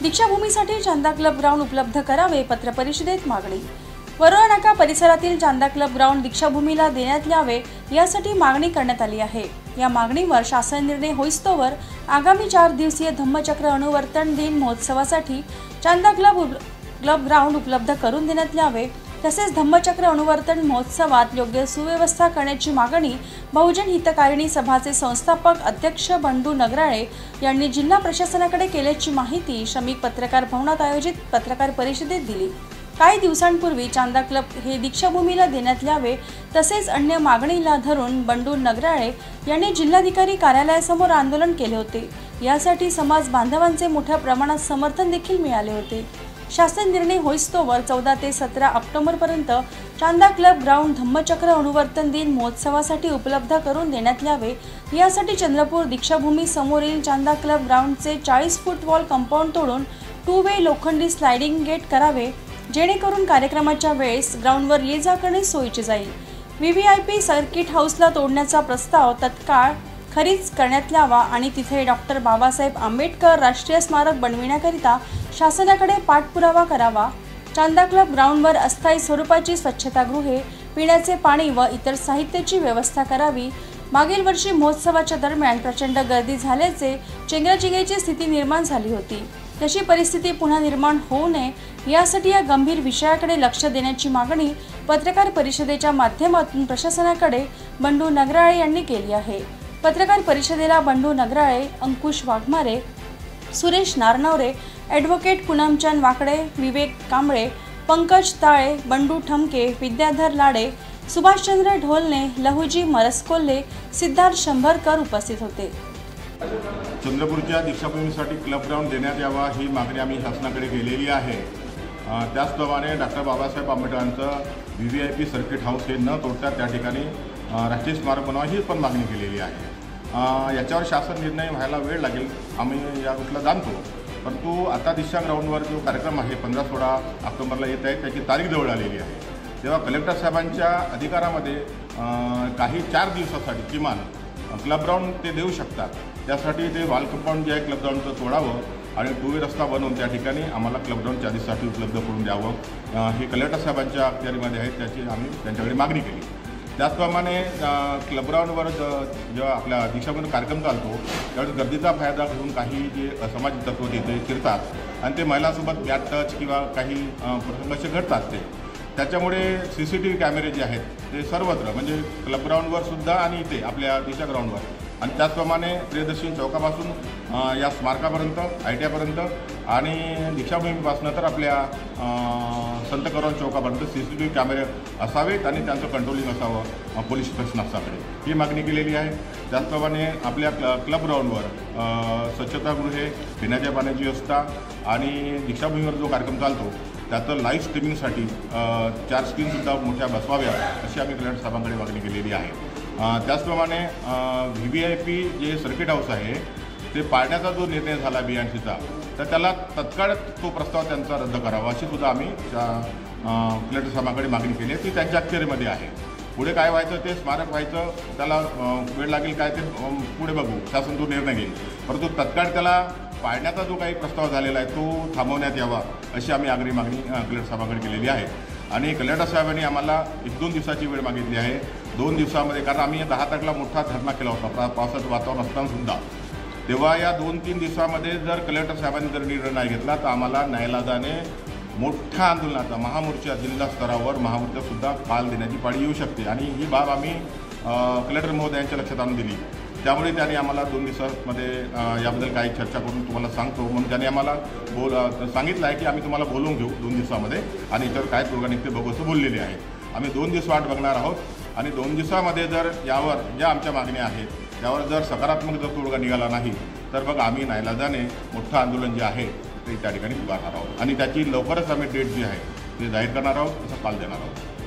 दीक्षाभूमीसाठी Chanda club ground उपलब्ध करावे, पत्र परिषदेत मागणी। वरोरा नाका परिसरातील चांदा क्लब ग्राउंड दीक्षाभूमीला देण्यात यावे यासाठी मागणी करण्यात आली आहे। या मागणीवर शासन निर्णय होईस्तोवर आगामी 4 दिवसीय धम्मचक्र अनुवर्तन दिन महोत्सवासाठी चांदा क्लब ग्राउंड उपलब्ध करून देण्यात यावे, तसेच धम्मचक्र अनुवर्तन महोत्सवात योग्य सुव्यवस्था करण्याची मागणी बहुजन हितकारिणी सभाचे संस्थापक अध्यक्ष बंडू नगराळे यांनी जिल्हा प्रशासनाकडे केल्याची माहिती श्रमिक पत्रकार भवनात आयोजित पत्रकार परिषदेत दिली। काही दिवसांपूर्वी चांदा क्लब हे दीक्षाभूमीला देण्यात यावे तसेच अन्य मागणीला धरून बंडू नगराळे यांनी जिल्हाधिकारी कार्यालयासमोर आंदोलन केले होते। यासाठी समाज बांधवांचे मोठ्या प्रमाणात समर्थन देखील मिळाले होते। शासन निर्णय होईस्तोवर 14 ते 17 ऑक्टोबरपर्यंत चांदा क्लब ग्राउंड धम्मचक्र अनुवर्तन दिन महोत्सवासाठी उपलब्ध करून देण्यात यावे यासाठी चंद्रपूर दीक्षाभूमी समोरील चांदा क्लब ग्राउंडचे 40 फूट वॉल कंपाऊंड तोडून 2 वे लोखंडी स्लाइडिंग गेट करावे, जेणेकरून कार्यक्रमाच्या वेळेस ग्राउंडवर ये जा करणे सोयीचे जाईल। VVIP सर्किट हाऊसला तोडण्याचा प्रस्ताव तत्काळ खरीच करण्यात यावा आणि तिथे डॉक्टर बाबासाहेब आंबेडकर राष्ट्रीय स्मारक बनविण्याकरिता शासनाकडे पाठपुरावा करावा। चांदा क्लब ग्राउंडवर अस्थायी स्वरूपाची स्वच्छतागृहे, पिण्याचे पाणी व इतर साहित्याची व्यवस्था करावी। मागील वर्षी महोत्सवाच्या दरम्यान प्रचंड गर्दी झाल्याचे चेंगराचेंगरीची स्थिती निर्माण झाली होती। तशी परिस्थिती पुन्हा निर्माण होऊ नये यासाठी या गंभीर विषयाकडे लक्ष देण्याची मागणी पत्रकार परिषदेच्या माध्यमातून प्रशासनाकडे बंडू नगराळे यांनी केली आहे। पत्रकार परिषदेला बंडू नगराळे, अंकुश वाघमारे, सुरेश नारनवरे, ॲडव्होकेट पूनमचंद वाकडे, विवेक कांबळे, पंकज ताळे, बंडू ठमके, विद्याधर लाडे, सुभाषचंद्र ढोलने, लहुजी मरसकोल्हे, सिद्धार्थ शंभरकर उपस्थित होते। चंद्रपूरच्या दीक्षाभूमीसाठी क्लब ग्राउंड देण्यात यावा ही मागणी आम्ही शासनाकडे केलेली आहे। त्याचप्रमाणे डॉक्टर बाबासाहेब आंबेडकरांचं VVIP सर्किट हाऊस हे न तोडता त्या ठिकाणी राष्ट्रीय स्मारक बनवा ही पण मागणी केलेली आहे। याच्यावर शासन निर्णय व्हायला वेळ लागेल, आम्ही या गोष्टीला जाणतो, परंतु आता दिशा ग्राउंडवर जो कार्यक्रम आहे 15-16 ऑक्टोबरला येत आहे, त्याची तारीख जवळ आलेली आहे। तेव्हा कलेक्टर साहेबांच्या अधिकारामध्ये काही 4 दिवसासाठी किमान क्लब ग्राउंड ते देऊ शकतात। त्यासाठी ते वॉल कंपाऊंड जे आहे क्लब ग्राउंडचं तोडावं आणि 2 वे रस्ता बनवून त्या ठिकाणी आम्हाला क्लब ग्राउंड 4 दिवसासाठी उपलब्ध करून द्यावं हे कलेक्टर साहेबांच्या अखत्यारीमध्ये आहे, त्याची आम्ही त्यांच्याकडे मागणी केली। त्याचप्रमाणे क्लब ग्राउंडवर जेव्हा आपल्या दीक्षाभूमी कार्यक्रम चालतो त्यावेळेस गर्दीचा फायदा घेऊन काही जे असामाजिक तत्त्व तिथे शिरतात आणि ते महिलांसोबत बॅट टच किंवा काही प्रसंग असे घडतात त्याच्यामुळे CCTV कॅमेरे जे आहेत ते सर्वत्र म्हणजे क्लब ग्राउंडवर सुद्धा आणि इथे आपल्या दिशा ग्राउंडवर आणि त्याचप्रमाणे प्रियदर्शनी चौकापासून या स्मारकापर्यंत ITI आणि दीक्षाभूमीपासून तर आपल्या संत करोना चौकापर्यंत CCTV कॅमेरे असावेत आणि त्यांचं कंट्रोलिंग असावं पोलीस प्रशासनाकडे ही मागणी केलेली आहे। त्याचप्रमाणे आपल्या क्लब ग्राउंडवर स्वच्छतागृहे, पिण्याच्या पाण्याची व्यवस्था आणि दीक्षाभूमीवर जो कार्यक्रम चालतो त्याचं लाईव्ह स्ट्रीमिंगसाठी 4 स्क्रीनसुद्धा मोठ्या बसवाव्या अशी आम्ही कलेक्टर साहेबांकडे मागणी केलेली आहे। त्याचप्रमाणे VVIP जे सर्किट हाऊस आहे ते पाडण्याचा जो निर्णय झाला BNCचा तर त्याला तत्काळ तो प्रस्ताव त्यांचा रद्द करावा अशी सुद्धा आम्ही कलेक्टर साहेबांकडे मागणी केली आहे। ती त्यांच्या अखत्यारीमध्ये आहे। पुढे काय व्हायचं ते स्मारक व्हायचं त्याला वेळ लागेल काय ते पुढे बघू, शासन तो निर्णय घेईल, परंतु तत्काळ त्याला पाडण्याचा जो काही प्रस्ताव झालेला आहे तो थांबवण्यात यावा अशी आम्ही आग्रही मागणी कलेक्टर साहेबांकडे केलेली आहे। आणि कलेक्टर साहेबांनी आम्हाला 1-2 दिवसाची वेळ मागितली आहे। 2 दिवसामध्ये, कारण आम्ही 10 तारखेला मोठा धरणा केला होता पावसाचं वातावरण असतानासुद्धा, तेव्हा या 2-3 दिवसामध्ये जर कलेक्टर साहेबांनी जर निर्णय नाही घेतला तर आम्हाला नाईलाजाने मोठ्या आंदोलनाचा महामोर्चा जिल्हा स्तरावर महामोर्चासुद्धा काल देण्याची पाळी येऊ शकते आणि ही बाब आम्ही कलेक्टर महोदयांच्या लक्षात आणून दिली। त्यामुळे त्यांनी आम्हाला 2 दिवसामध्ये याबद्दल काही चर्चा करून तुम्हाला सांगतो म्हणून त्यांनी आम्हाला सांगितलं आहे की आम्ही तुम्हाला बोलवून घेऊ 2 दिवसामध्ये आणि याच्यावर काय तोडगा निघते बघू असं बोललेले आहे। आम्ही 2 दिवस वाट बघणार आहोत आणि 2 दिवसामध्ये जर यावर ज्या आमच्या मागण्या आहेत त्यावर जर सकारात्मक जर तोडगा निघाला नाही तर मग आम्ही नाईलाजाने मोठं आंदोलन जे आहे ते त्या ठिकाणी उभारणार आहोत आणि त्याची लवकरच आम्ही डेट जी आहे ते जाहीर करणार आहोत, असं काल देणार आहोत।